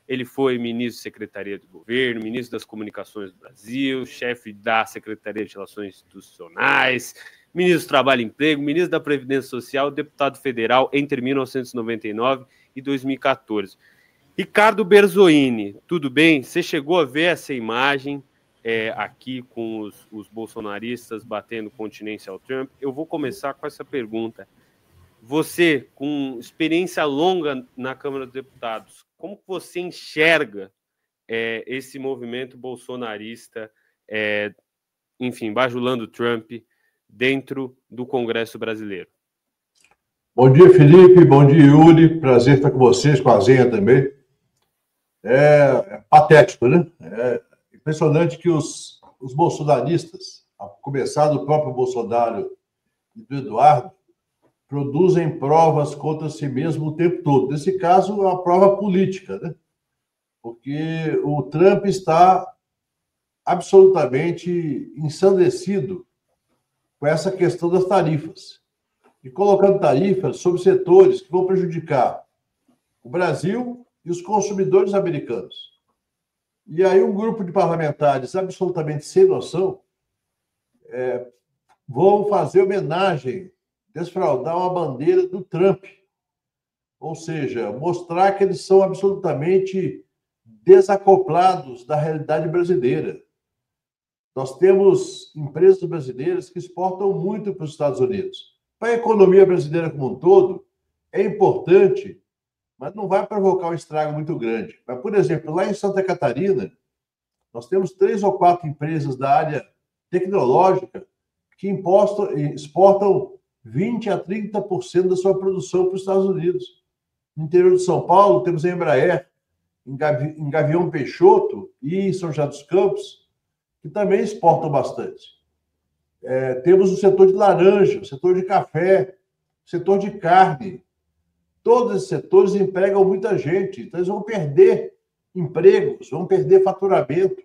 Ele foi ministro de Secretaria de Governo, ministro das Comunicações do Brasil, chefe da Secretaria de Relações Institucionais, ministro do Trabalho e Emprego, ministro da Previdência Social, deputado federal entre 1999 e 2014. Ricardo Berzoini, tudo bem? Você chegou a ver essa imagem aqui com os bolsonaristas batendo continência ao Trump? Eu vou começar com essa pergunta. Você, com experiência longa na Câmara dos Deputados, como você enxerga esse movimento bolsonarista, enfim, bajulando Trump dentro do Congresso brasileiro? Bom dia, Felipe. Bom dia, Yuri. Prazer estar com vocês, com a Zenha também. É patético, né? É impressionante que os bolsonaristas, a começar do próprio Bolsonaro e do Eduardo, produzem provas contra si mesmo o tempo todo. Nesse caso, é uma prova política, né? Porque o Trump está absolutamente ensandecido com essa questão das tarifas. E colocando tarifas sobre setores que vão prejudicar o Brasil e os consumidores americanos. E aí um grupo de parlamentares absolutamente sem noção vão fazer homenagem, desfraudar uma bandeira do Trump. Ou seja, mostrar que eles são absolutamente desacoplados da realidade brasileira. Nós temos empresas brasileiras que exportam muito para os Estados Unidos. Para a economia brasileira como um todo, é importante, mas não vai provocar um estrago muito grande. Mas, por exemplo, lá em Santa Catarina, nós temos 3 ou 4 empresas da área tecnológica que exportam 20% a 30% da sua produção para os Estados Unidos. No interior de São Paulo, temos a Embraer, em Gavião Peixoto e em São José dos Campos, que também exportam bastante. Temos o setor de laranja, o setor de café, o setor de carne. Todos esses setores empregam muita gente, então eles vão perder empregos, vão perder faturamento.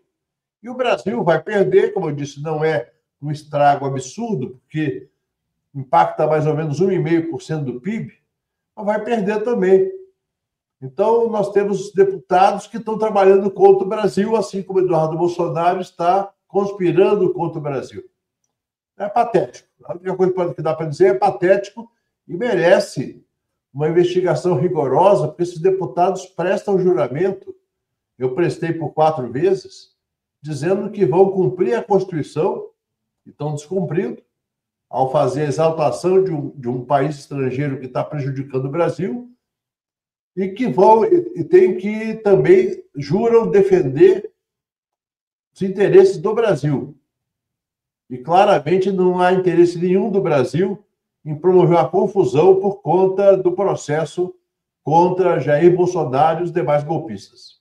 E o Brasil vai perder, como eu disse, não é um estrago absurdo, porque impacta mais ou menos 1,5% do PIB, mas vai perder também. Então, nós temos deputados que estão trabalhando contra o Brasil, assim como Eduardo Bolsonaro está conspirando contra o Brasil. É patético. A única coisa que dá para dizer é patético e merece uma investigação rigorosa, porque esses deputados prestam juramento, eu prestei por 4 vezes, dizendo que vão cumprir a Constituição, e estão descumprindo, ao fazer a exaltação de um país estrangeiro que está prejudicando o Brasil, e que tem que também juram defender os interesses do Brasil. E claramente não há interesse nenhum do Brasil em promover uma confusão por conta do processo contra Jair Bolsonaro e os demais golpistas.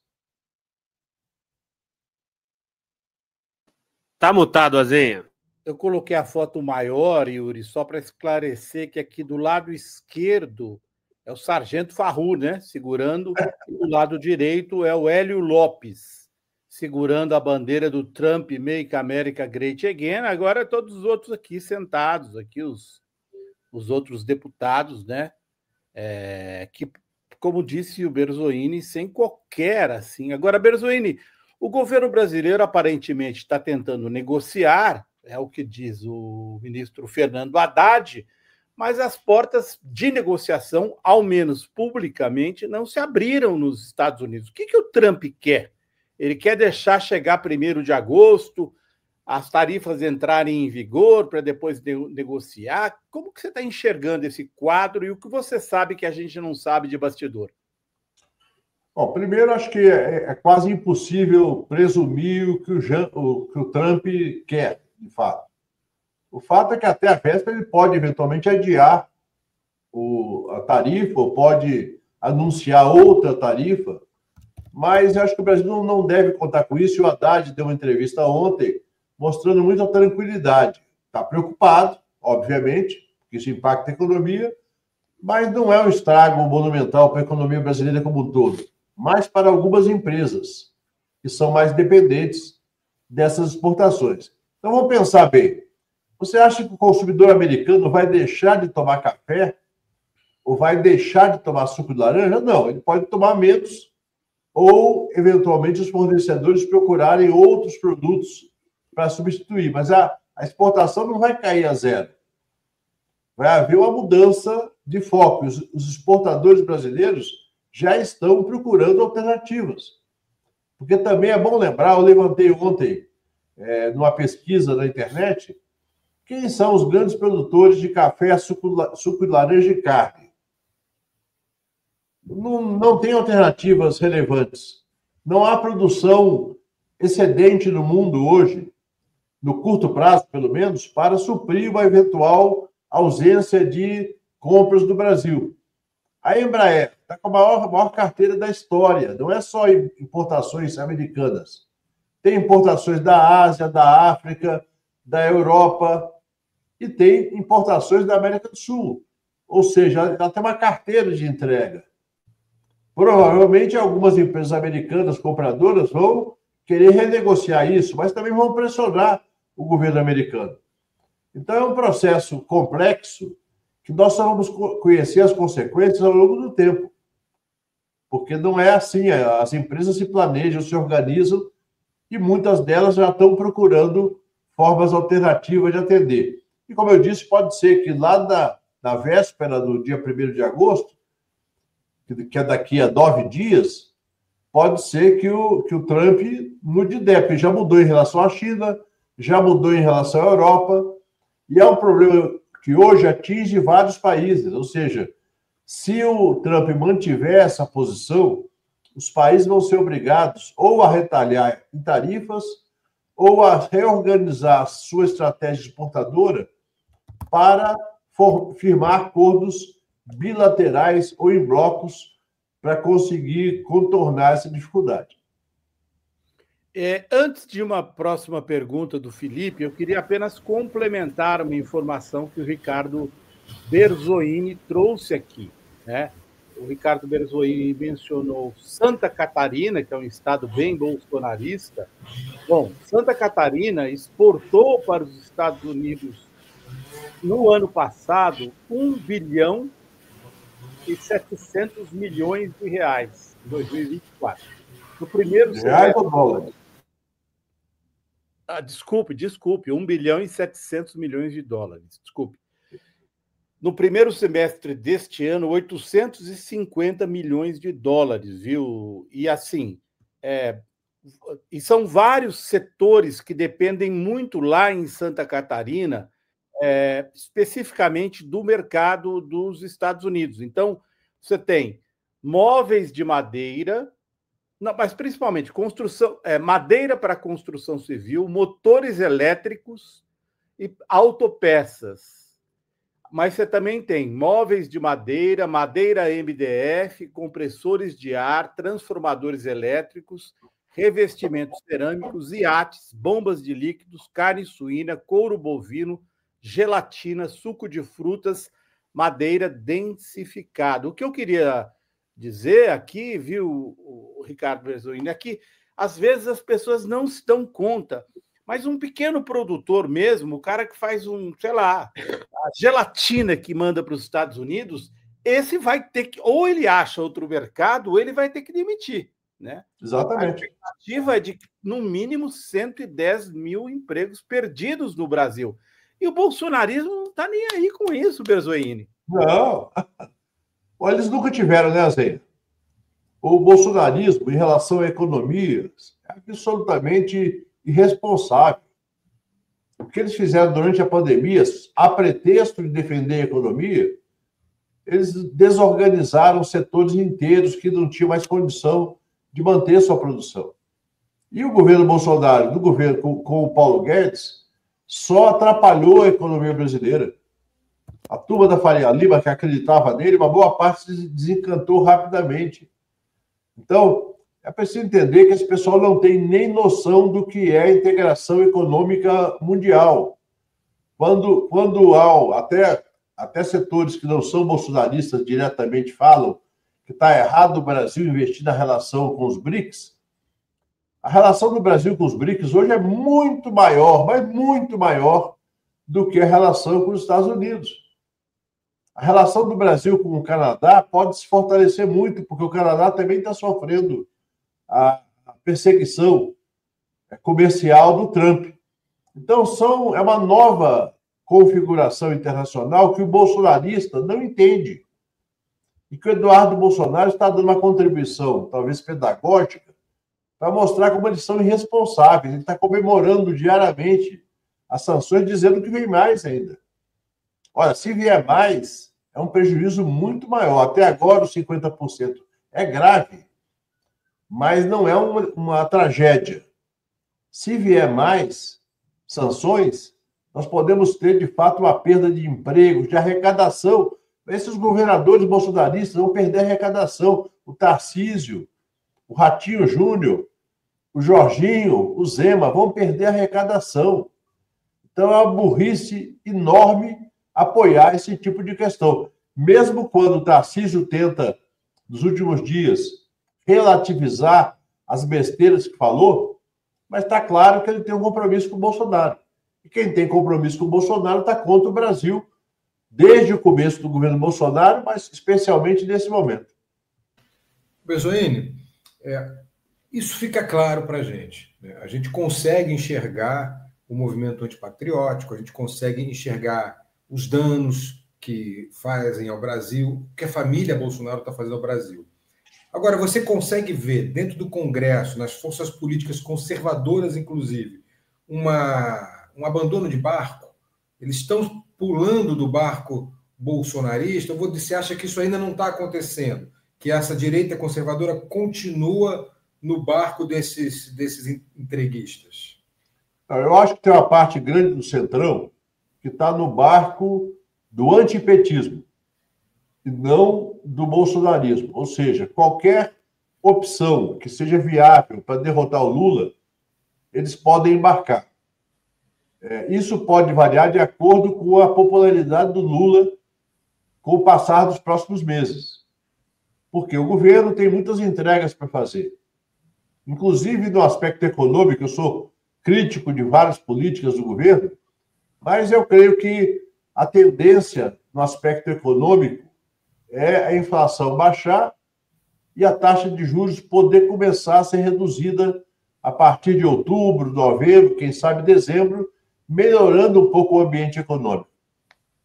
Tá mutado, Azenha. Eu coloquei a foto maior, Yuri, só para esclarecer que aqui do lado esquerdo é o Sargento Farru, né? Segurando, e do lado direito é o Hélio Lopes, segurando a bandeira do Trump Make America Great Again. Agora todos os outros aqui sentados, aqui os outros deputados, né? Que, como disse o Berzoini, sem qualquer assim. Agora, Berzoini, o governo brasileiro aparentemente está tentando negociar, é o que diz o ministro Fernando Haddad, mas as portas de negociação, ao menos publicamente, não se abriram nos Estados Unidos. O que o Trump quer? Ele quer deixar chegar 1º de agosto, as tarifas entrarem em vigor para depois negociar? Como que você está enxergando esse quadro e o que você sabe que a gente não sabe de bastidor? Bom, primeiro, acho que é quase impossível presumir o que o Trump quer, de fato. O fato é que até a véspera ele pode eventualmente adiar a tarifa ou pode anunciar outra tarifa, mas eu acho que o Brasil não deve contar com isso. E o Haddad deu uma entrevista ontem mostrando muita tranquilidade. Está preocupado, obviamente, porque isso impacta a economia, mas não é um estrago monumental para a economia brasileira como um todo, mas para algumas empresas que são mais dependentes dessas exportações. Então, vamos pensar bem. Você acha que o consumidor americano vai deixar de tomar café ou vai deixar de tomar suco de laranja? Não, ele pode tomar menos ou, eventualmente, os fornecedores procurarem outros produtos para substituir. Mas a exportação não vai cair a zero. Vai haver uma mudança de foco. Os exportadores brasileiros já estão procurando alternativas. Porque também é bom lembrar, eu levantei ontem, numa pesquisa na internet, quem são os grandes produtores de café, suco de laranja e carne. Não tem alternativas relevantes. Não há produção excedente no mundo hoje, no curto prazo, pelo menos, para suprir uma eventual ausência de compras do Brasil. A Embraer está com a maior carteira da história. Não é só importações americanas. Tem importações da Ásia, da África, da Europa e tem importações da América do Sul. Ou seja, ela tem uma carteira de entrega. Provavelmente algumas empresas americanas compradoras vão querer renegociar isso, mas também vão pressionar o governo americano. Então, é um processo complexo que nós só vamos conhecer as consequências ao longo do tempo. Porque não é assim, as empresas se planejam, se organizam e muitas delas já estão procurando formas alternativas de atender. E, como eu disse, pode ser que lá na véspera do dia 1º de agosto, que é daqui a 9 dias, pode ser que o Trump mude ideia, porque já mudou em relação à China, já mudou em relação à Europa, e é um problema que hoje atinge vários países. Ou seja, se o Trump mantiver essa posição, os países vão ser obrigados ou a retalhar em tarifas ou a reorganizar a sua estratégia exportadora para firmar acordos bilaterais ou em blocos para conseguir contornar essa dificuldade. Antes de uma próxima pergunta do Felipe, eu queria apenas complementar uma informação que o Ricardo Berzoini trouxe aqui, né? O Ricardo Berzoini mencionou Santa Catarina, que é um estado bem bolsonarista. Bom, Santa Catarina exportou para os Estados Unidos, no ano passado, 1 bilhão e 700 milhões de reais, em 2024. No primeiro semestre... Reais ou dólares? Desculpe, 1 bilhão e 700 milhões de dólares, desculpe. No primeiro semestre deste ano, 850 milhões de dólares, viu? E assim, e são vários setores que dependem muito lá em Santa Catarina, especificamente do mercado dos Estados Unidos. Então, você tem móveis de madeira, não, mas principalmente madeira para construção civil, motores elétricos e autopeças. Mas você também tem móveis de madeira, madeira MDF, compressores de ar, transformadores elétricos, revestimentos cerâmicos, iates, bombas de líquidos, carne suína, couro bovino, gelatina, suco de frutas, madeira densificada. O que eu queria dizer aqui, viu, o Ricardo Berzoini, é que às vezes as pessoas não se dão conta, mas um pequeno produtor mesmo, o cara que faz a gelatina que manda para os Estados Unidos, esse vai ter que, ou ele acha outro mercado, ou ele vai ter que demitir, né? Exatamente. A expectativa é de, no mínimo, 110 mil empregos perdidos no Brasil. E o bolsonarismo não está nem aí com isso, Berzoini. Não. Olha, eles nunca tiveram, né, Zé? O bolsonarismo, em relação à economia, é absolutamente irresponsável. O que eles fizeram durante a pandemia, a pretexto de defender a economia, eles desorganizaram setores inteiros que não tinham mais condição de manter sua produção. E o governo Bolsonaro, do governo com o Paulo Guedes, só atrapalhou a economia brasileira. A turma da Faria Lima, que acreditava nele, uma boa parte se desencantou rapidamente. Então, é preciso entender que esse pessoal não tem nem noção do que é a integração econômica mundial. Quando há até setores que não são bolsonaristas diretamente falam que está errado o Brasil investir na relação com os BRICS, a relação do Brasil com os BRICS hoje é muito maior, mas muito maior do que a relação com os Estados Unidos. A relação do Brasil com o Canadá pode se fortalecer muito, porque o Canadá também está sofrendo a perseguição comercial do Trump. Então, é uma nova configuração internacional que o bolsonarista não entende. E que o Eduardo Bolsonaro está dando uma contribuição, talvez pedagógica, para mostrar como eles são irresponsáveis. Ele está comemorando diariamente as sanções, dizendo que vem mais ainda. Olha, se vier mais, é um prejuízo muito maior. Até agora, os 50% é grave, mas não é uma tragédia. Se vier mais sanções, nós podemos ter, de fato, uma perda de empregos, de arrecadação. Esses governadores bolsonaristas vão perder a arrecadação. O Tarcísio, o Ratinho Júnior, o Jorginho, o Zema vão perder a arrecadação. Então, é uma burrice enorme apoiar esse tipo de questão. Mesmo quando o Tarcísio tenta, nos últimos dias, relativizar as besteiras que falou, mas está claro que ele tem um compromisso com o Bolsonaro. E quem tem compromisso com o Bolsonaro está contra o Brasil, desde o começo do governo Bolsonaro, mas especialmente nesse momento. Bezoini, isso fica claro para a gente. Né? A gente consegue enxergar o movimento antipatriótico, a gente consegue enxergar os danos que fazem ao Brasil, que a família Bolsonaro está fazendo ao Brasil. Agora, você consegue ver dentro do Congresso, nas forças políticas conservadoras, inclusive, um abandono de barco? Eles estão pulando do barco bolsonarista? Você acha que isso ainda não está acontecendo? Que essa direita conservadora continua no barco desses entreguistas? Eu acho que tem uma parte grande do Centrão que está no barco do antipetismo e não do bolsonarismo. Ou seja, qualquer opção que seja viável para derrotar o Lula, eles podem embarcar. Isso pode variar de acordo com a popularidade do Lula com o passar dos próximos meses. Porque o governo tem muitas entregas para fazer. Inclusive, no aspecto econômico, eu sou crítico de várias políticas do governo, mas eu creio que a tendência no aspecto econômico é a inflação baixar e a taxa de juros poder começar a ser reduzida a partir de outubro, novembro, quem sabe dezembro, melhorando um pouco o ambiente econômico.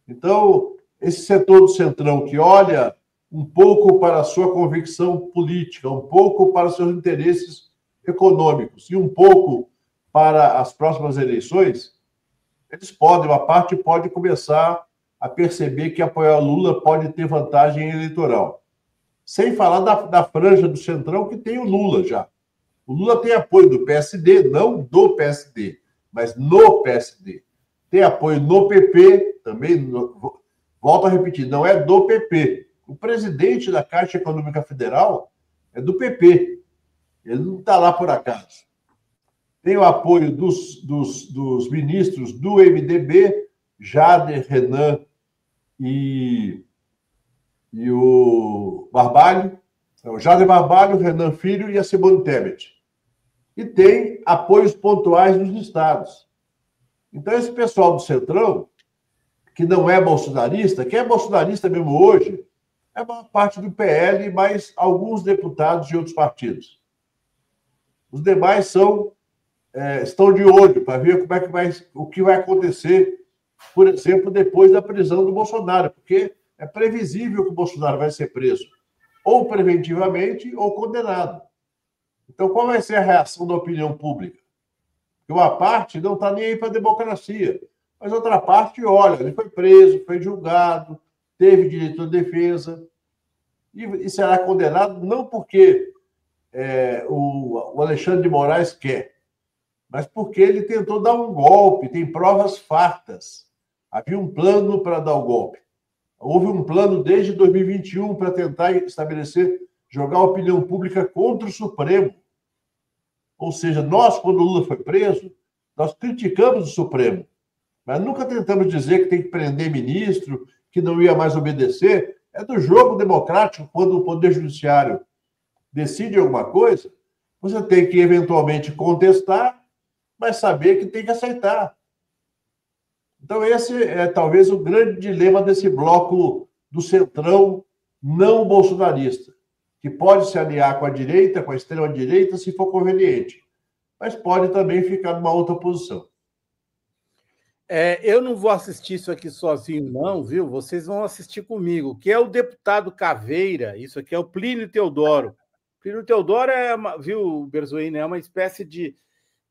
Então, esse setor do Centrão que olha um pouco para a sua convicção política, um pouco para os seus interesses econômicos e um pouco para as próximas eleições, uma parte pode começar a perceber que apoiar o Lula pode ter vantagem eleitoral. Sem falar da franja do Centrão, que tem o Lula já. O Lula tem apoio do PSD, não do PSD, mas no PSD. Tem apoio no PP, também, volto a repetir, não é do PP. O presidente da Caixa Econômica Federal é do PP. Ele não está lá por acaso. Tem o apoio dos ministros do MDB, Jader, Renan e o Barbalho. O Jader Barbalho, o Renan Filho e a Simone Tebet. E tem apoios pontuais nos estados. Então, esse pessoal do Centrão, que não é bolsonarista, quem é bolsonarista mesmo hoje, é uma parte do PL, mais alguns deputados de outros partidos. Os demais estão de olho para ver o que vai acontecer, por exemplo, depois da prisão do Bolsonaro, porque é previsível que o Bolsonaro vai ser preso, ou preventivamente, ou condenado. Então, qual vai ser a reação da opinião pública? Porque uma parte não está nem aí para a democracia, mas outra parte, olha, ele foi preso, foi julgado, teve direito à defesa, e será condenado não porque o Alexandre de Moraes quer, mas porque ele tentou dar um golpe, tem provas fartas. Havia um plano para dar o golpe. Houve um plano desde 2021 para tentar estabelecer, jogar a opinião pública contra o Supremo. Ou seja, nós, quando o Lula foi preso, nós criticamos o Supremo, mas nunca tentamos dizer que tem que prender ministro, que não ia mais obedecer. É do jogo democrático, quando o Poder Judiciário decide alguma coisa, você tem que eventualmente contestar, mas saber que tem que aceitar. Então, esse é talvez o grande dilema desse bloco do Centrão não bolsonarista. que pode se aliar com a direita, com a extrema-direita, se for conveniente, mas pode também ficar numa outra posição. Eu não vou assistir isso aqui sozinho, não, viu? Vocês vão assistir comigo, que é o deputado Caveira, isso aqui é o Plínio Teodoro. Plínio Teodoro viu, Berzoini, é uma espécie de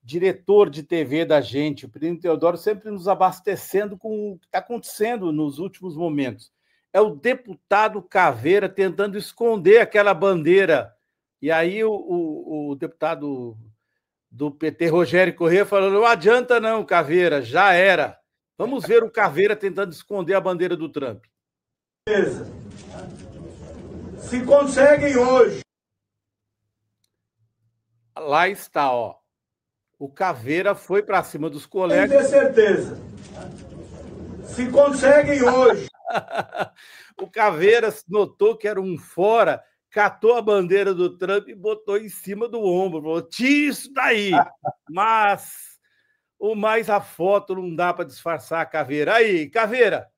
diretor de TV da gente. O Plínio Teodoro sempre nos abastecendo com o que está acontecendo nos últimos momentos. É o deputado Caveira tentando esconder aquela bandeira. E aí o deputado do PT, Rogério Corrêa, falando: não adianta não, Caveira, já era. Vamos ver o Caveira tentando esconder a bandeira do Trump. Se conseguem hoje. Lá está, ó. O Caveira foi para cima dos colegas. Tem que ter certeza. Se conseguem hoje. O Caveira notou que era um fora, catou a bandeira do Trump e botou em cima do ombro. Falou: tira isso daí. Mas a foto não dá para disfarçar a Caveira. Aí, Caveira.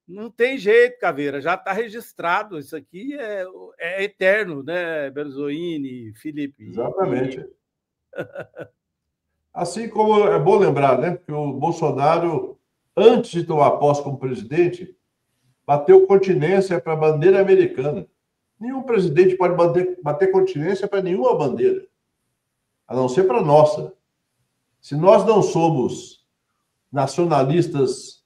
Não tem jeito, Caveira. Já está registrado. Isso aqui é eterno, né, Berzoini, Felipe? Exatamente. Assim como é bom lembrar, né, que o Bolsonaro, antes de tomar posse como presidente, bateu continência para a bandeira americana. Nenhum presidente pode bater continência para nenhuma bandeira, a não ser para a nossa. Se nós não somos nacionalistas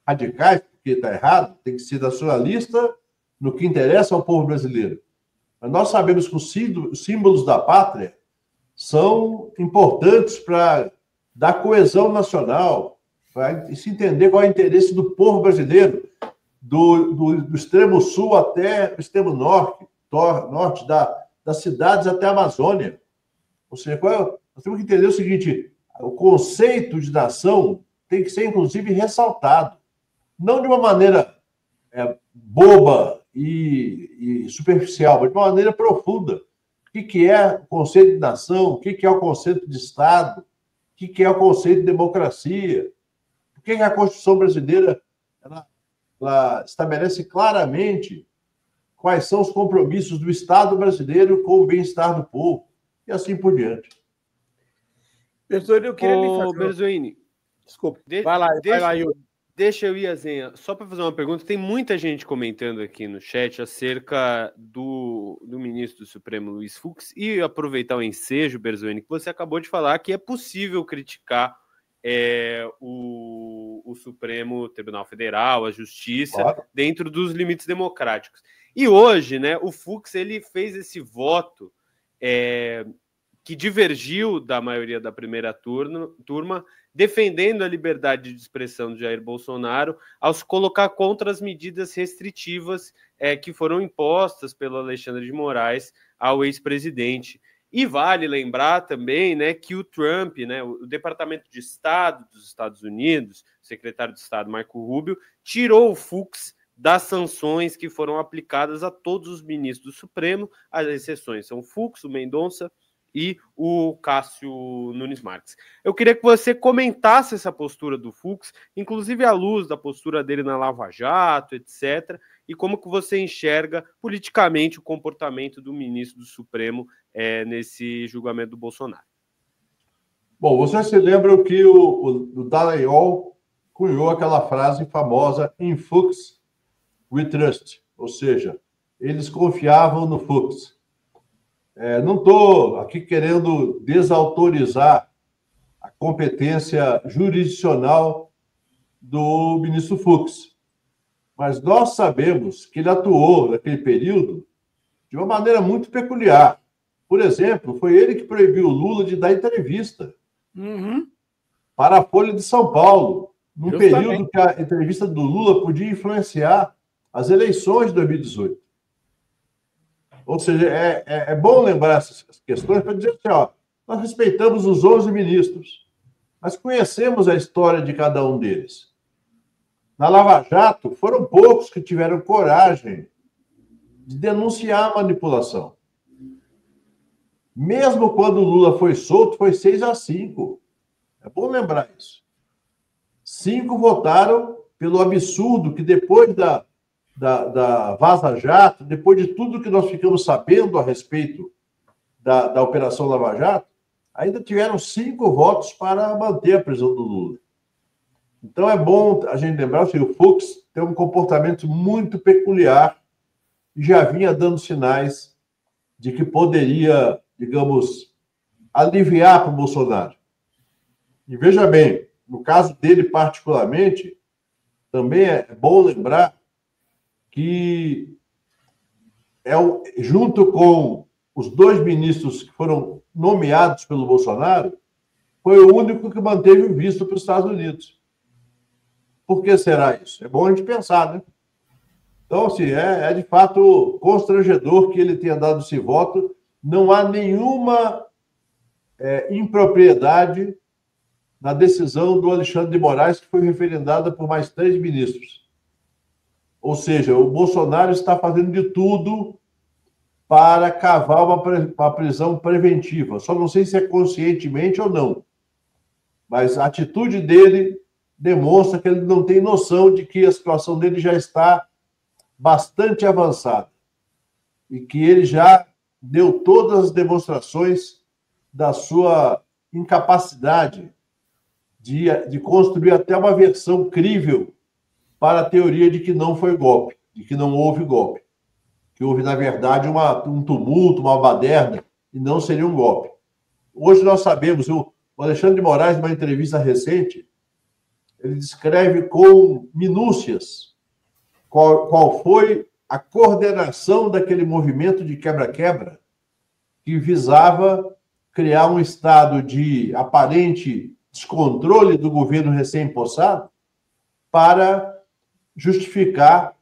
radicais, porque está errado, tem que ser nacionalista no que interessa ao povo brasileiro. Mas nós sabemos que os símbolos da pátria são importantes para dar coesão nacional, para se entender qual é o interesse do povo brasileiro, do extremo sul até o extremo norte das cidades até a Amazônia. Ou seja, nós temos que entender o seguinte: o conceito de nação tem que ser, inclusive, ressaltado. Não de uma maneira boba e superficial, mas de uma maneira profunda. O que é o conceito de nação? O que é o conceito de Estado? O que é o conceito de democracia? Por que a Constituição brasileira ela estabelece claramente quais são os compromissos do Estado brasileiro com o bem-estar do povo? E assim por diante. Berzoini, eu queria lhe fazer... Berzoini, desculpa. Vai lá, Yuri. Deixa eu ir, Azenha, só para fazer uma pergunta. Tem muita gente comentando aqui no chat acerca do ministro do Supremo, Luiz Fux, e aproveitar o ensejo, Berzoini, que você acabou de falar que é possível criticar o Supremo Tribunal Federal, a Justiça, claro, dentro dos limites democráticos. E hoje, né, o Fux ele fez esse voto que divergiu da maioria da primeira turma, defendendo a liberdade de expressão de Jair Bolsonaro, ao se colocar contra as medidas restritivas que foram impostas pelo Alexandre de Moraes ao ex-presidente. E vale lembrar também, né, que o Trump, né, o Departamento de Estado dos Estados Unidos, o secretário de Estado Marco Rubio, tirou o Fux das sanções que foram aplicadas a todos os ministros do Supremo. As exceções são o Fux, o Mendonça e o Cássio Nunes Marques. Eu queria que você comentasse essa postura do Fux, inclusive à luz da postura dele na Lava Jato, etc., e como que você enxerga politicamente o comportamento do ministro do Supremo nesse julgamento do Bolsonaro. Bom, você se lembra que o Dallagnol cunhou aquela frase famosa: "In Fux we trust", ou seja, eles confiavam no Fux. Não estou aqui querendo desautorizar a competência jurisdicional do ministro Fux, mas nós sabemos que ele atuou naquele período de uma maneira muito peculiar. Por exemplo, foi ele que proibiu o Lula de dar entrevista para a Folha de São Paulo, num período que a entrevista do Lula podia influenciar as eleições de 2018. Ou seja, é bom lembrar essas questões para dizer assim, nós respeitamos os 11 ministros, mas conhecemos a história de cada um deles. Na Lava Jato, foram poucos que tiveram coragem de denunciar a manipulação. Mesmo quando o Lula foi solto, foi 6-5. É bom lembrar isso. 5 votaram pelo absurdo que, depois da Vaza Jato, depois de tudo que nós ficamos sabendo a respeito da Operação Lava Jato, ainda tiveram 5 votos para manter a prisão do Lula. Então, é bom a gente lembrar que o Fux tem um comportamento muito peculiar e já vinha dando sinais de que poderia, digamos, aliviar para o Bolsonaro. E veja bem, no caso dele particularmente, também é bom lembrar que junto com os 2 ministros que foram nomeados pelo Bolsonaro, foi o único que manteve o visto para os Estados Unidos. Por que será isso? É bom a gente pensar, né? Então, assim, é de fato constrangedor que ele tenha dado esse voto. Não há nenhuma impropriedade na decisão do Alexandre de Moraes, que foi referendada por mais 3 ministros. Ou seja, o Bolsonaro está fazendo de tudo para cavar uma prisão preventiva. Só não sei se é conscientemente ou não. Mas a atitude dele demonstra que ele não tem noção de que a situação dele já está bastante avançada e que ele já deu todas as demonstrações da sua incapacidade de construir até uma versão crível para a teoria de que não foi golpe, de que não houve golpe, que houve, na verdade, um tumulto, uma baderna, e não seria um golpe. Hoje nós sabemos, o Alexandre de Moraes, numa entrevista recente, ele descreve com minúcias qual foi a coordenação daquele movimento de quebra-quebra que visava criar um estado de aparente descontrole do governo recém-impossado para justificar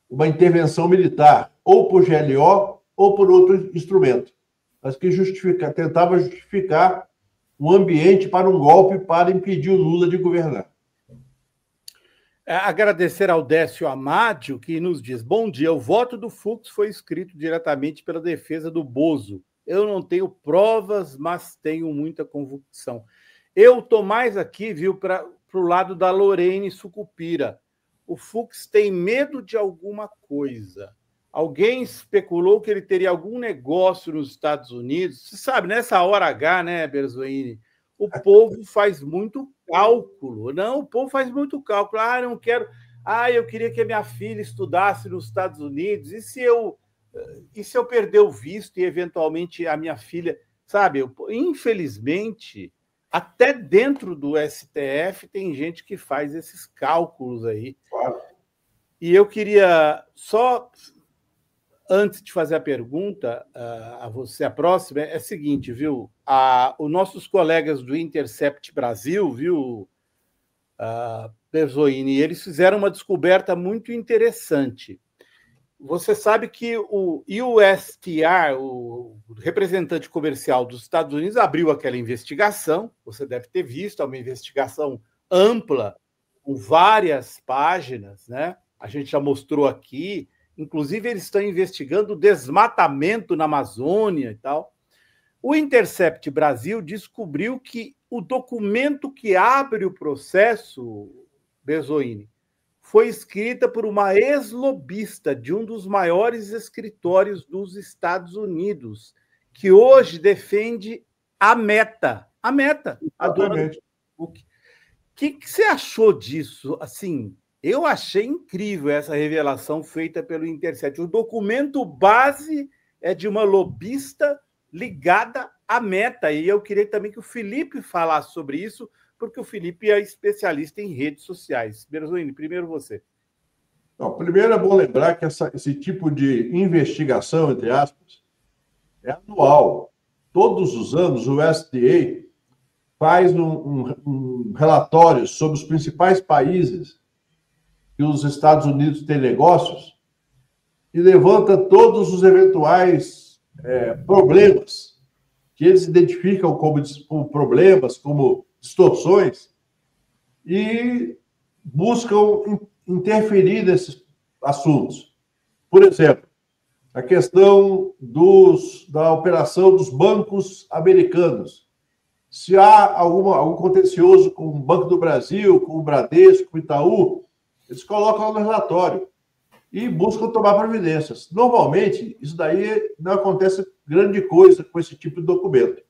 uma intervenção militar, ou por GLO ou por outro instrumento, mas que tentava justificar um ambiente para um golpe para impedir o Lula de governar. Agradecer ao Décio Amádio, que nos diz: bom dia, o voto do Fux foi escrito diretamente pela defesa do Bozo. Eu não tenho provas, mas tenho muita convicção. Eu estou mais aqui, viu, para o lado da Lorene Sucupira. O Fux tem medo de alguma coisa. Alguém especulou que ele teria algum negócio nos Estados Unidos. Você sabe, nessa hora H, né, Berzoini, o povo faz muito cálculo. Não, o povo faz muito cálculo. Ah, não quero... Ah, eu queria que a minha filha estudasse nos Estados Unidos. E se eu perder o visto e, eventualmente, a minha filha... Sabe, infelizmente, até dentro do STF tem gente que faz esses cálculos aí. Claro. E eu queria só... Antes de fazer a pergunta a você, a próxima, é a seguinte, viu? Os nossos colegas do Intercept Brasil, viu, Berzoini, eles fizeram uma descoberta muito interessante. Você sabe que o USTR, o representante comercial dos Estados Unidos, abriu aquela investigação, você deve ter visto, é uma investigação ampla, com várias páginas, né? A gente já mostrou aqui. Inclusive, eles estão investigando o desmatamento na Amazônia e tal. O Intercept Brasil descobriu que o documento que abre o processo, Berzoini, foi escrita por uma ex-lobista de um dos maiores escritórios dos Estados Unidos, que hoje defende a Meta. A Meta, a dona do Facebook. O que você achou disso? Assim... Eu achei incrível essa revelação feita pelo Intercept. O documento base é de uma lobista ligada à Meta. E eu queria também que o Felipe falasse sobre isso, porque o Felipe é especialista em redes sociais. Berzoini, primeiro você. Não, primeiro é bom lembrar que esse tipo de investigação, entre aspas, é anual. Todos os anos o USDA faz um relatório sobre os principais países que os Estados Unidos têm negócios e levanta todos os eventuais problemas que eles identificam como problemas, como distorções, e buscam interferir nesses assuntos. Por exemplo, a questão da operação dos bancos americanos. Se há algum contencioso com o Banco do Brasil, com o Bradesco, com o Itaú, eles colocam no relatório. e buscam tomar providências. Normalmente, isso daí não acontece grande coisa com esse tipo de documento.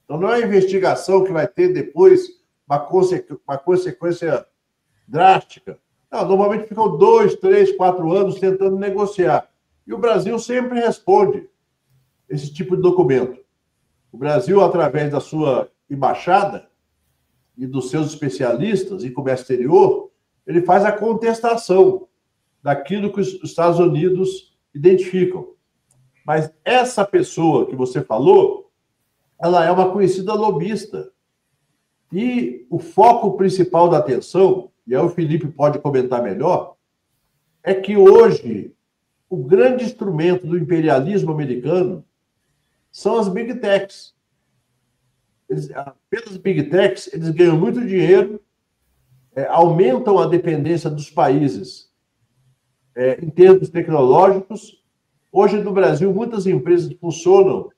Então, não é uma investigação que vai ter depois uma consequência drástica. Não, normalmente ficam 2, 3, 4 anos tentando negociar. E o Brasil sempre responde esse tipo de documento. O Brasil, através da sua embaixada e dos seus especialistas em comércio exterior, ele faz a contestação daquilo que os Estados Unidos identificam. Mas essa pessoa que você falou, ela é uma conhecida lobista. E o foco principal da atenção, e aí o Felipe pode comentar melhor, é que hoje o grande instrumento do imperialismo americano são as Big Techs. Pelas Big Techs, eles ganham muito dinheiro, aumentam a dependência dos países em termos tecnológicos. Hoje, no Brasil, muitas empresas funcionam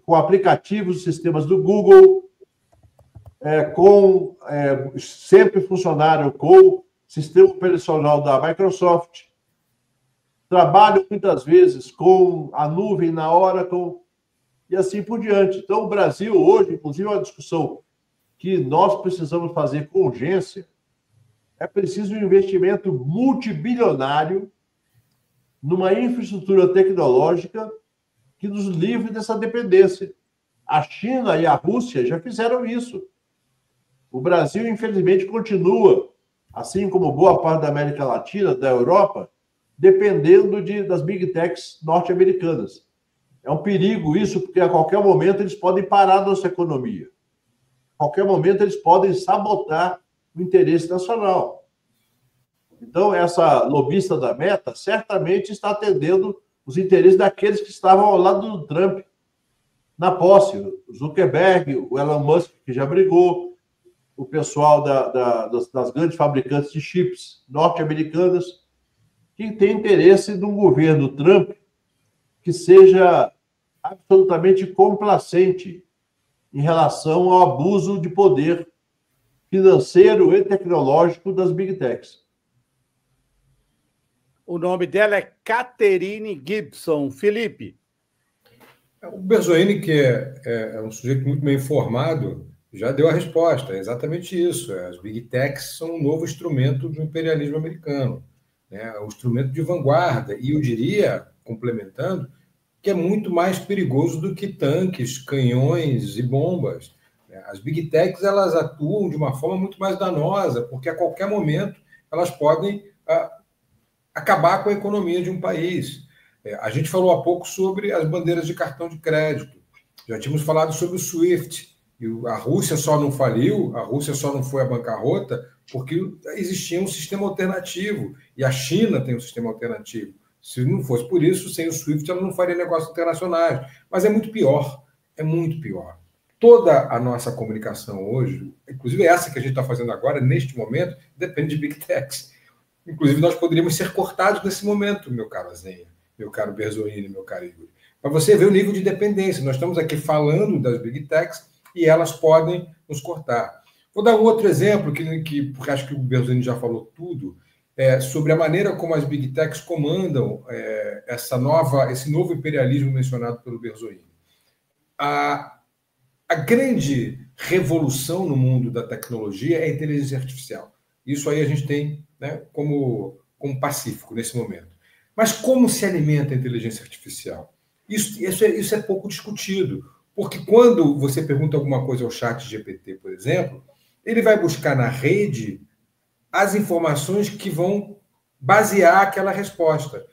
com aplicativos e sistemas do Google, sempre funcionaram com o sistema operacional da Microsoft, trabalham muitas vezes com a nuvem na Oracle e assim por diante. Então, o Brasil hoje, inclusive, é uma discussão que nós precisamos fazer com urgência, é preciso um investimento multibilionário numa infraestrutura tecnológica que nos livre dessa dependência. A China e a Rússia já fizeram isso. O Brasil, infelizmente, continua, assim como boa parte da América Latina, da Europa, dependendo das Big Techs norte-americanas. É um perigo isso, porque a qualquer momento eles podem parar a nossa economia. A qualquer momento eles podem sabotar o interesse nacional. Então, essa lobista da Meta certamente está atendendo os interesses daqueles que estavam ao lado do Trump na posse. O Zuckerberg, o Elon Musk, que já brigou, o pessoal das grandes fabricantes de chips norte-americanas, que tem interesse num governo Trump que seja absolutamente complacente em relação ao abuso de poder financeiro e tecnológico das Big Techs. O nome dela é Catherine Gibson. Felipe. O Berzoini, que é um sujeito muito bem informado, já deu a resposta. É exatamente isso. As Big Techs são um novo instrumento do imperialismo americano. É um instrumento de vanguarda. E eu diria, complementando, que é muito mais perigoso do que tanques, canhões e bombas. As Big Techs, elas atuam de uma forma muito mais danosa, porque a qualquer momento elas podem acabar com a economia de um país. A gente falou há pouco sobre as bandeiras de cartão de crédito. Já tínhamos falado sobre o SWIFT. E a Rússia só não faliu, a Rússia só não foi à bancarrota porque existia um sistema alternativo. E a China tem um sistema alternativo. Se não fosse por isso, sem o SWIFT, ela não faria negócios internacionais. Mas é muito pior. É muito pior. Toda a nossa comunicação hoje, inclusive essa que a gente está fazendo agora, neste momento, depende de Big Techs. Inclusive, nós poderíamos ser cortados nesse momento, meu caro Zenha, meu caro Berzoini, meu caro Igor. Para você ver o nível de dependência. Nós estamos aqui falando das Big Techs e elas podem nos cortar. Vou dar um outro exemplo, porque acho que o Berzoini já falou tudo, sobre a maneira como as Big Techs comandam esse novo imperialismo mencionado pelo Berzoini. A grande revolução no mundo da tecnologia é a inteligência artificial. Isso aí a gente tem, né, como pacífico nesse momento. Mas como se alimenta a inteligência artificial? Isso é pouco discutido, porque quando você pergunta alguma coisa ao chat GPT, por exemplo, ele vai buscar na rede as informações que vão basear aquela resposta.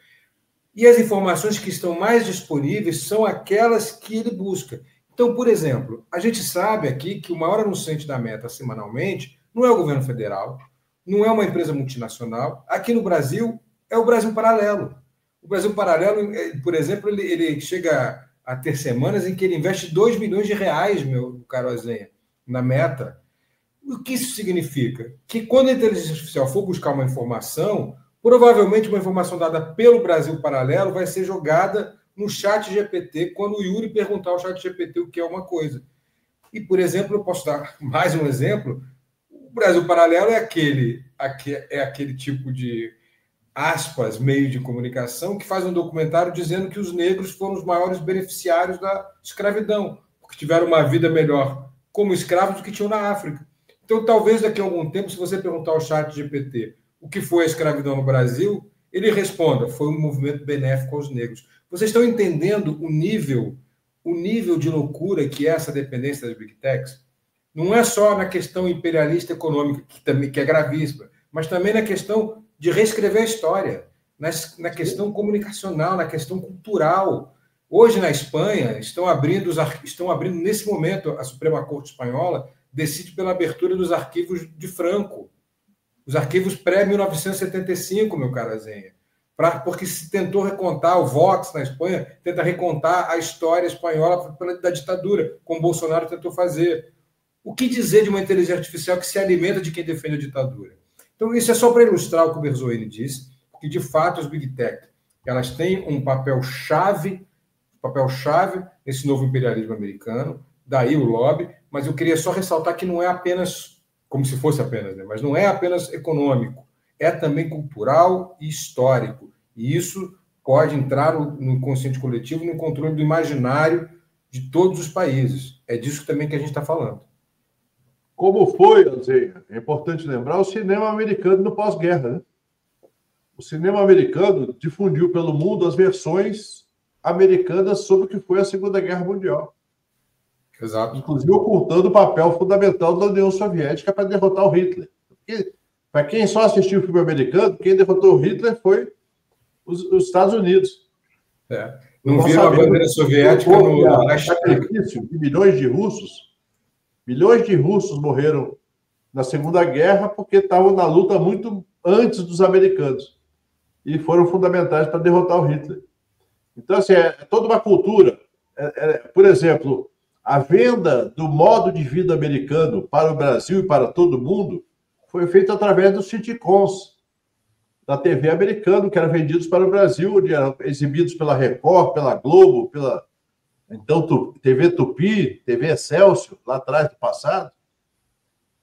E as informações que estão mais disponíveis são aquelas que ele busca. Então, por exemplo, a gente sabe aqui que o maior anunciante da Meta semanalmente não é o governo federal, não é uma empresa multinacional. Aqui no Brasil, é o Brasil Paralelo. O Brasil Paralelo, por exemplo, ele chega a ter semanas em que ele investe 2 milhões de reais, meu caro Azenha, na Meta. O que isso significa? Que quando a inteligência artificial for buscar uma informação, provavelmente uma informação dada pelo Brasil Paralelo vai ser jogada no chat GPT, quando o Yuri perguntar ao chat GPT o que é uma coisa. E, por exemplo, eu posso dar mais um exemplo. O Brasil Paralelo é aquele tipo de aspas, meio de comunicação, que faz um documentário dizendo que os negros foram os maiores beneficiários da escravidão, porque tiveram uma vida melhor como escravos do que tinham na África. Então, talvez daqui a algum tempo, se você perguntar ao ChatGPT o que foi a escravidão no Brasil, ele responda: foi um movimento benéfico aos negros. Vocês estão entendendo o nível de loucura que é essa dependência das Big Techs? Não é só na questão imperialista econômica, que é gravíssima, mas também na questão de reescrever a história, na questão comunicacional, na questão cultural. Hoje, na Espanha, estão abrindo nesse momento, a Suprema Corte Espanhola decide pela abertura dos arquivos de Franco, os arquivos pré-1975, meu caro Azenha, porque se tentou recontar, o Vox na Espanha tenta recontar a história espanhola da ditadura, como Bolsonaro tentou fazer. O que dizer de uma inteligência artificial que se alimenta de quem defende a ditadura? Então, isso é só para ilustrar o que o Berzoini disse, que, de fato, as Big Tech elas têm um papel-chave nesse novo imperialismo americano, daí o lobby, mas eu queria só ressaltar que não é apenas, como se fosse apenas, né? Mas não é apenas econômico, é também cultural e histórico. E isso pode entrar no inconsciente coletivo, no controle do imaginário de todos os países. É disso também que a gente está falando. Como foi, Alzeia, é importante lembrar, o cinema americano no pós-guerra, né? O cinema americano difundiu pelo mundo as versões americanas sobre o que foi a Segunda Guerra Mundial. Exato. Inclusive ocultando o papel fundamental da União Soviética para derrotar o Hitler. Para quem só assistiu o filme americano, quem derrotou o Hitler foi os Estados Unidos. Não viram a bandeira soviética no sacrifício de milhões de russos. Milhões de russos morreram na Segunda Guerra porque estavam na luta muito antes dos americanos e foram fundamentais para derrotar o Hitler. Então, assim, é toda uma cultura. Por exemplo, a venda do modo de vida americano para o Brasil e para todo mundo foi feita através dos sitcoms da TV americana, que eram vendidos para o Brasil, onde eram exibidos pela Record, pela Globo, pela TV Tupi, TV Excelsior, lá atrás do passado,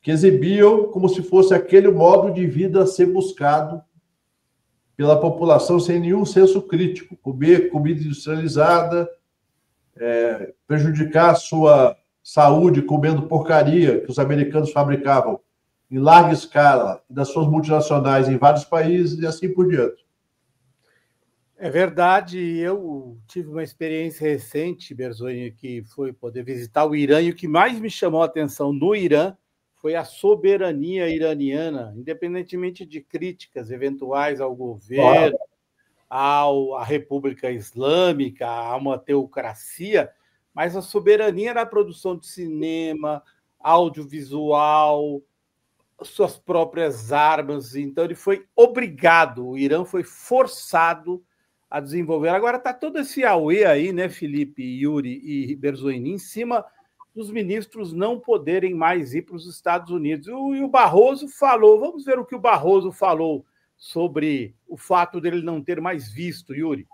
que exibiam como se fosse aquele modo de vida a ser buscado pela população sem nenhum senso crítico. Comer comida industrializada, prejudicar a sua saúde comendo porcaria que os americanos fabricavam em larga escala das suas multinacionais em vários países e assim por diante. É verdade, eu tive uma experiência recente, Berzoini, que foi poder visitar o Irã, e o que mais me chamou a atenção no Irã foi a soberania iraniana, independentemente de críticas eventuais ao governo, à República Islâmica, a uma teocracia, mas a soberania na produção de cinema, audiovisual, suas próprias armas. Então, ele foi obrigado, o Irã foi forçado a desenvolver. Agora está todo esse auê aí, né, Felipe, Yuri e Berzoini, em cima dos ministros não poderem mais ir para os Estados Unidos. E o Barroso falou, vamos ver o que o Barroso falou sobre o fato dele não ter mais visto, Yuri.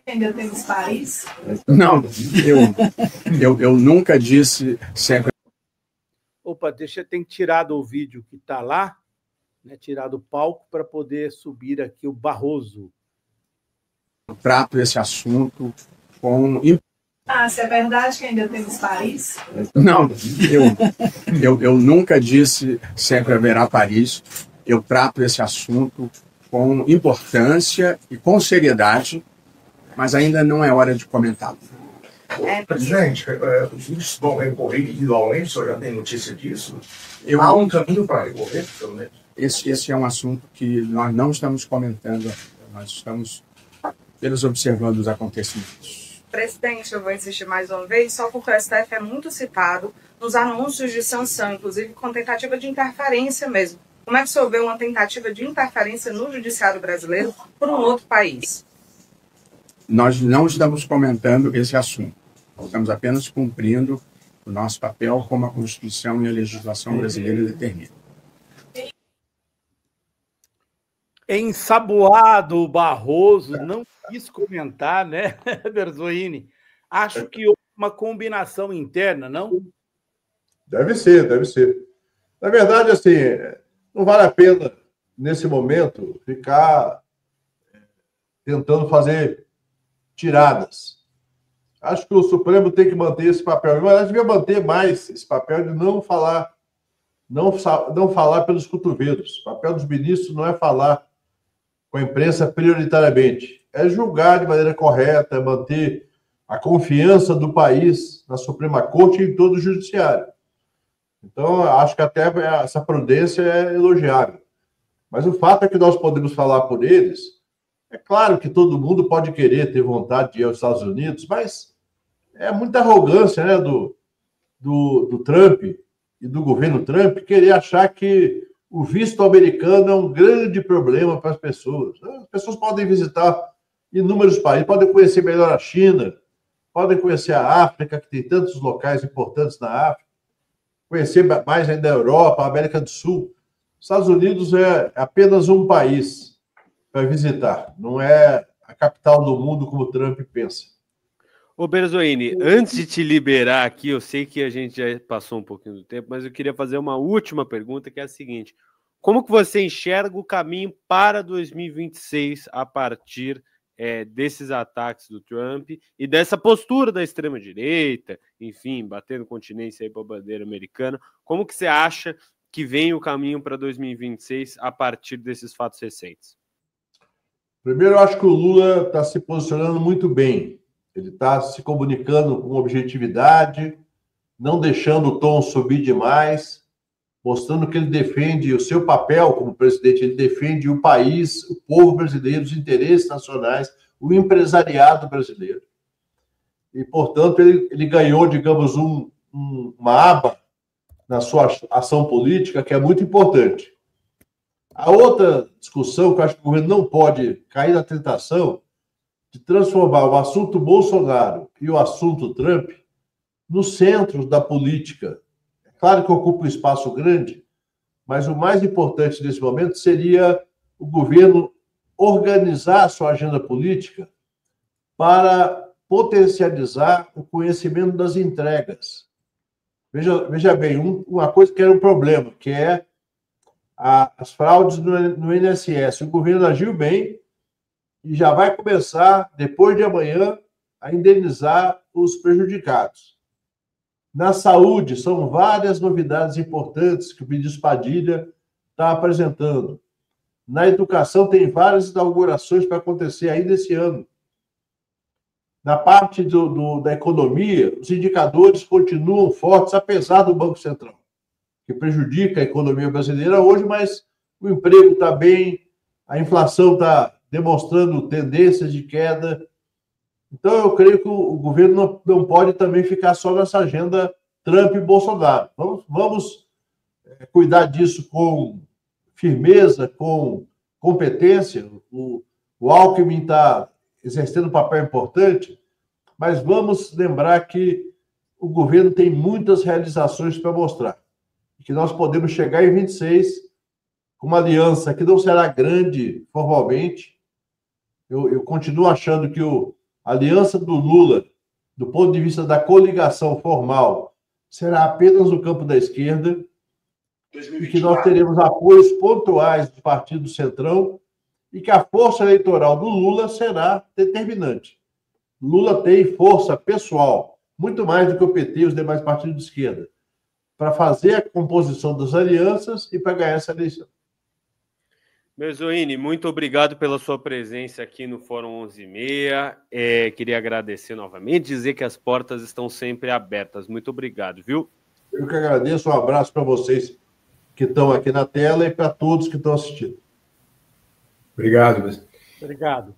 Ainda temos Paris? Não, eu nunca disse sempre. Opa, tem que tirar do vídeo que está lá, né, tirar do palco para poder subir aqui o Barroso. Trato esse assunto com... Se é verdade que ainda temos Paris? Não, eu nunca disse sempre haverá Paris. Eu trato esse assunto com importância e com seriedade, mas ainda não é hora de comentá-lo. Presidente, os ministros vão recorrer individualmente, o senhor já tem notícia disso? Há um caminho para recorrer, pelo menos? Esse é um assunto que nós não estamos comentando, nós estamos apenas observando os acontecimentos. Presidente, eu vou insistir mais uma vez, só porque o STF é muito citado nos anúncios de sanção, inclusive com tentativa de interferência mesmo. Como é que o senhor vê uma tentativa de interferência no judiciário brasileiro por um outro país? Nós não estamos comentando esse assunto. Estamos apenas cumprindo o nosso papel como a Constituição e a legislação brasileira determinam. Ensaboado o Barroso, não quis comentar, né, Berzoini? Acho que houve uma combinação interna, não? Deve ser, deve ser. Na verdade, assim, não vale a pena nesse momento, ficar tentando fazer tiradas. Acho que o Supremo tem que manter esse papel. Mas devia manter mais esse papel de não falar pelos cotovelos. O papel dos ministros não é falar com a imprensa prioritariamente, é julgar de maneira correta, manter a confiança do país na Suprema Corte e em todo o judiciário. Então, acho que até essa prudência é elogiável. Mas o fato é que nós podemos falar por eles. É claro que todo mundo pode querer, ter vontade de ir aos Estados Unidos, mas é muita arrogância, né, do Trump e do governo Trump querer achar que o visto americano é um grande problema para as pessoas. As pessoas podem visitar inúmeros países, podem conhecer melhor a China, podem conhecer a África, que tem tantos locais importantes na África, conhecer mais ainda a Europa, a América do Sul. Os Estados Unidos é apenas um país para visitar, não é a capital do mundo como o Trump pensa. Ô, Berzoini, antes de te liberar aqui, eu sei que a gente já passou um pouquinho do tempo, mas eu queria fazer uma última pergunta, que é a seguinte: como que você enxerga o caminho para 2026 a partir desses ataques do Trump e dessa postura da extrema-direita, enfim, batendo continência aí para a bandeira americana? Como que você acha que vem o caminho para 2026 a partir desses fatos recentes? Primeiro, eu acho que o Lula está se posicionando muito bem. Ele está se comunicando com objetividade, não deixando o tom subir demais, mostrando que ele defende o seu papel como presidente, ele defende o país, o povo brasileiro, os interesses nacionais, o empresariado brasileiro. E, portanto, ele ganhou, digamos, uma aba na sua ação política que é muito importante. A outra discussão que eu acho que o governo não pode cair na tentação de transformar o assunto Bolsonaro e o assunto Trump no centro da política. É claro que ocupa um espaço grande, mas o mais importante nesse momento seria o governo organizar a sua agenda política para potencializar o conhecimento das entregas. Veja bem, uma coisa que era um problema, que é as fraudes no INSS. O governo agiu bem e já vai começar, depois de amanhã, a indenizar os prejudicados. Na saúde, são várias novidades importantes que o ministro Padilha está apresentando. Na educação, tem várias inaugurações para acontecer ainda esse ano. Na parte da economia, os indicadores continuam fortes, apesar do Banco Central, que prejudica a economia brasileira hoje, mas o emprego está bem, a inflação está demonstrando tendências de queda. Então, eu creio que o governo não pode também ficar só nessa agenda Trump e Bolsonaro. Vamos cuidar disso com firmeza, com competência. O Alckmin está exercendo um papel importante, mas vamos lembrar que o governo tem muitas realizações para mostrar. E que nós podemos chegar em 26 com uma aliança que não será grande formalmente. Eu continuo achando que a aliança do Lula, do ponto de vista da coligação formal, será apenas no campo da esquerda, 2024. E que nós teremos apoios pontuais do Partido Centrão e que a força eleitoral do Lula será determinante. Lula tem força pessoal, muito mais do que o PT e os demais partidos de esquerda, para fazer a composição das alianças e para ganhar essa eleição. Berzoini, muito obrigado pela sua presença aqui no Fórum 11h30. Queria agradecer novamente, dizer que as portas estão sempre abertas. Muito obrigado, viu? Eu que agradeço, um abraço para vocês que estão aqui na tela e para todos que estão assistindo. Obrigado. Obrigado.